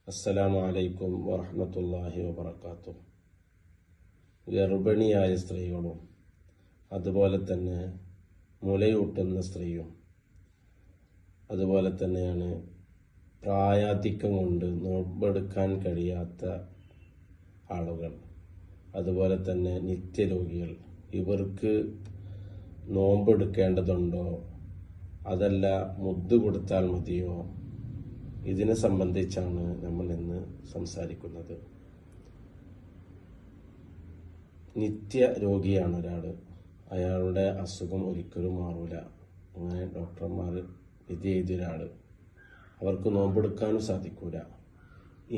അസ്സലാമു അലൈക്കും വറഹ്മത്തുള്ളാഹി വബറകാതുഹു. ഗർഭിണിയായ സ്ത്രീകളും അതുപോലെ തന്നെ മുലയൂട്ടുന്ന സ്ത്രീയും അതുപോലെ തന്നെയാണ് പ്രായാധിക്യം കൊണ്ട് നോമ്പെടുക്കാൻ കഴിയാത്ത ആളുകൾ, അതുപോലെ തന്നെ നിത്യരോഗികൾ, ഇവർക്ക് നോമ്പെടുക്കേണ്ടതുണ്ടോ, അതല്ല മുദ്ദ് കൊടുത്താൽ മതിയോ? ഇതിനെ സംബന്ധിച്ചാണ് നമ്മൾ ഇന്ന് സംസാരിക്കുന്നത്. നിത്യ രോഗിയാണ് ഒരാൾ, അയാളുടെ അസുഖം ഒരിക്കലും മാറൂല. അങ്ങനെ ഡോക്ടർമാർ വിധി എഴുതിയ ഒരാൾ, അവർക്ക് നോമ്പെടുക്കാനും സാധിക്കൂല.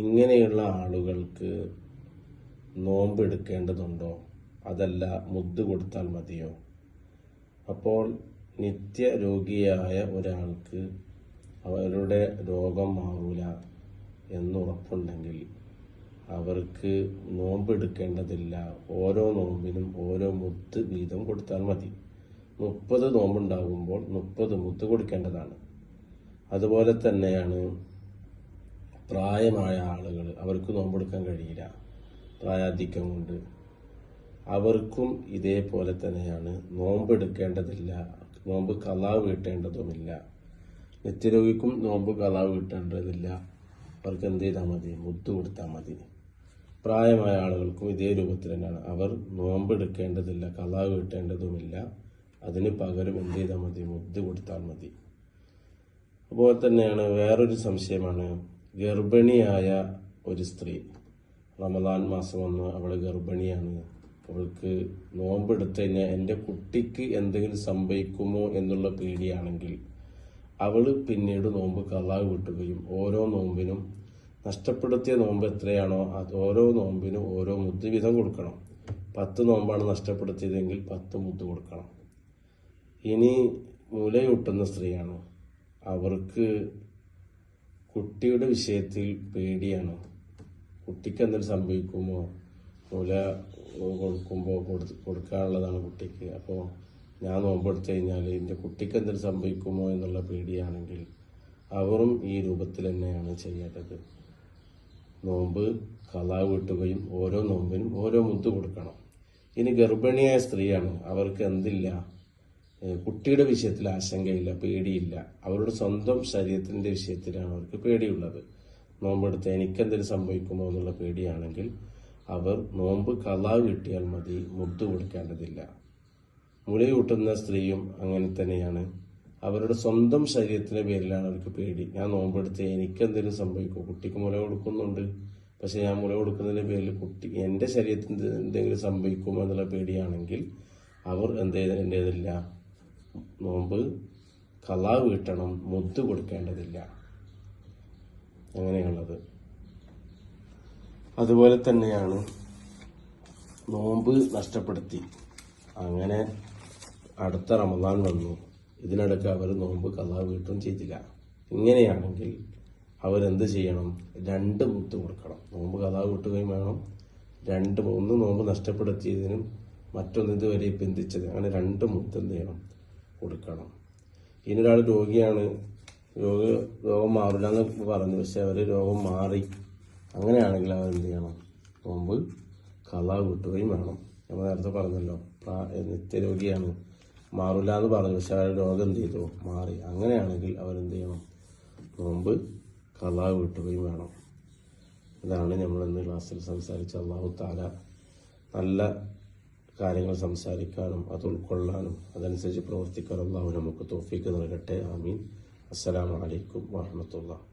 ഇങ്ങനെയുള്ള ആളുകൾക്ക് നോമ്പെടുക്കേണ്ടതുണ്ടോ, അതല്ല മുദ്ദ് കൊടുത്താൽ മതിയോ? അപ്പോൾ നിത്യ രോഗിയായ ഒരാൾക്ക് അവരുടെ രോഗം മാറൂല എന്നുറപ്പുണ്ടെങ്കിൽ അവർക്ക് നോമ്പെടുക്കേണ്ടതില്ല. ഓരോ നോമ്പിനും ഓരോ മുദ്ദ് വീതം കൊടുത്താൽ മതി. 30 നോമ്പുണ്ടാകുമ്പോൾ 30 മുദ്ദ് കൊടുക്കേണ്ടതാണ്. അതുപോലെ തന്നെയാണ് പ്രായമായ ആളുകൾ, അവർക്ക് നോമ്പെടുക്കാൻ കഴിയില്ല, പ്രായാധിക്യം കൊണ്ട്. അവർക്കും ഇതേപോലെ തന്നെയാണ്, നോമ്പെടുക്കേണ്ടതില്ല, നോമ്പ് ഖളാ വീട്ടേണ്ടതുമില്ല. നിത്യരോഗിക്കും നോമ്പ് ഖളാ വീട്ടേണ്ടതില്ല, അവർക്ക് എന്ത് ചെയ്താൽ മതി? മുദ്ദ് കൊടുത്താൽ മതി. പ്രായമായ ആളുകൾക്കും ഇതേ രൂപത്തിൽ തന്നെയാണ്, അവർ നോമ്പെടുക്കേണ്ടതില്ല, ഖളാ വീട്ടേണ്ടതുമില്ല, അതിന് പകരം എന്ത് ചെയ്താൽ മതി? മുദ്ദ് കൊടുത്താൽ മതി. അതുപോലെ തന്നെയാണ് വേറൊരു സംശയമാണ്, ഗർഭിണിയായ ഒരു സ്ത്രീ, റമദാൻ മാസം വന്ന് അവൾ ഗർഭിണിയാണ്, അവൾക്ക് നോമ്പെടുത്തു കഴിഞ്ഞാൽ എൻ്റെ കുട്ടിക്ക് എന്തെങ്കിലും സംഭവിക്കുമോ എന്നുള്ള പേടിയാണെങ്കിൽ അവൾ പിന്നീട് നോമ്പ് ഖളാ വീട്ടുകയും ഓരോ നോമ്പിനും നഷ്ടപ്പെടുത്തിയ നോമ്പ് എത്രയാണോ അത് ഓരോ നോമ്പിനും ഓരോ മുദ്ദ് വീതം കൊടുക്കണം. 10 നോമ്പാണ് നഷ്ടപ്പെടുത്തിയതെങ്കിൽ 10 മുദ്ദ് കൊടുക്കണം. ഇനി മുലയൂട്ടുന്ന സ്ത്രീയാണ്, അവർക്ക് കുട്ടിയുടെ വിഷയത്തിൽ പേടിയാണ്. കുട്ടിക്ക് എന്തെങ്കിലും സംഭവിക്കുമോ, മുല കൊടുക്കുമ്പോൾ കൊടുക്കാനുള്ളതാണ് കുട്ടിക്ക്, അപ്പോൾ ഞാൻ നോമ്പെടുത്തു കഴിഞ്ഞാൽ എൻ്റെ കുട്ടിക്ക് എന്തെങ്കിലും സംഭവിക്കുമോ എന്നുള്ള പേടിയാണെങ്കിൽ അവരും ഈ രൂപത്തിൽ തന്നെയാണ് ചെയ്യേണ്ടത്. നോമ്പ് ഖളാ വീട്ടുകയും ഓരോ നോമ്പിനും ഓരോ മുദ്ദ് കൊടുക്കണം. ഇനി ഗർഭിണിയായ സ്ത്രീയാണ്, അവർക്ക് എന്തില്ല, കുട്ടിയുടെ വിഷയത്തിൽ ആശങ്കയില്ല, പേടിയില്ല, അവരുടെ സ്വന്തം ശരീരത്തിൻ്റെ വിഷയത്തിലാണ് അവർക്ക് പേടിയുള്ളത്. നോമ്പെടുത്ത് എനിക്കെന്തെങ്കിലും സംഭവിക്കുമോ എന്നുള്ള പേടിയാണെങ്കിൽ അവർ നോമ്പ് ഖളാ വീട്ടിയാൽ മതി, മുദ്ദ് കൊടുക്കേണ്ടതില്ല. മുലയൂട്ടുന്ന സ്ത്രീയും അങ്ങനെ തന്നെയാണ്, അവരുടെ സ്വന്തം ശരീരത്തിന്റെ പേരിലാണ് അവർക്ക് പേടി. ഞാൻ നോമ്പെടുത്ത് എനിക്കെന്തെങ്കിലും സംഭവിക്കും, കുട്ടിക്ക് മുല കൊടുക്കുന്നുണ്ട്, പക്ഷെ ഞാൻ മുല കൊടുക്കുന്നതിന്റെ പേരിൽ കുട്ടി എൻ്റെ ശരീരത്തിന് എന്തെങ്കിലും സംഭവിക്കുമോ എന്നുള്ള പേടിയാണെങ്കിൽ അവർ എന്റേതില്ല, നോമ്പ് ഖളാ വീട്ടണം, മുദ്ദ് കൊടുക്കേണ്ടതില്ല. അങ്ങനെയുള്ളത്. അതുപോലെ തന്നെയാണ് നോമ്പ് നഷ്ടപ്പെടുത്തി, അങ്ങനെ അടുത്ത റമദാൻ വന്നു, ഇതിനിടയ്ക്ക് അവർ നോമ്പ് ഖളാ വീട്ടും ചെയ്തില്ല. ഇങ്ങനെയാണെങ്കിൽ അവരെന്ത് ചെയ്യണം? 2 മുദ്ദ് കൊടുക്കണം. നോമ്പ് ഖളാ വീട്ടുകയും വേണം, ഒന്ന് നോമ്പ് നഷ്ടപ്പെടുത്തിയതിനും മറ്റൊന്ന് ഇതുവരെ പിന്തിച്ചത്, അങ്ങനെ 2 മുദ്ദ് എന്ത് ചെയ്യണം? കൊടുക്കണം. ഇനി ഒരാൾ രോഗിയാണ്, രോഗം മാറില്ല എന്ന് പറഞ്ഞു, പക്ഷെ അവർ രോഗം മാറി, അങ്ങനെയാണെങ്കിൽ അവർ എന്ത് ചെയ്യണം? നോമ്പ് ഖളാ വീട്ടുകയും വേണം. നമ്മൾ നേരത്തെ പറഞ്ഞല്ലോ, നിത്യരോഗിയാണ്, മാറില്ല എന്ന് പറഞ്ഞു, പക്ഷെ അവരുടെ രോഗം എന്ത് ചെയ്തു? മാറി. അങ്ങനെയാണെങ്കിൽ അവരെന്ത് ചെയ്യണം? നോമ്പ് ഖളാ വീട്ടുകയും വേണം. ഇതാണ് നമ്മൾ ഇന്ന് ക്ലാസ്സിൽ സംസാരിച്ച. അല്ലാഹു തആല നല്ല കാര്യങ്ങൾ സംസാരിക്കാനും അത് ഉൾക്കൊള്ളാനും അതനുസരിച്ച് പ്രവർത്തിക്കാനും അല്ലാഹു നമുക്ക് തൗഫീഖ് നൽകട്ടെ. ആമീൻ. അസ്സലാമു അലൈക്കും വറഹ്മത്തുള്ളാഹി.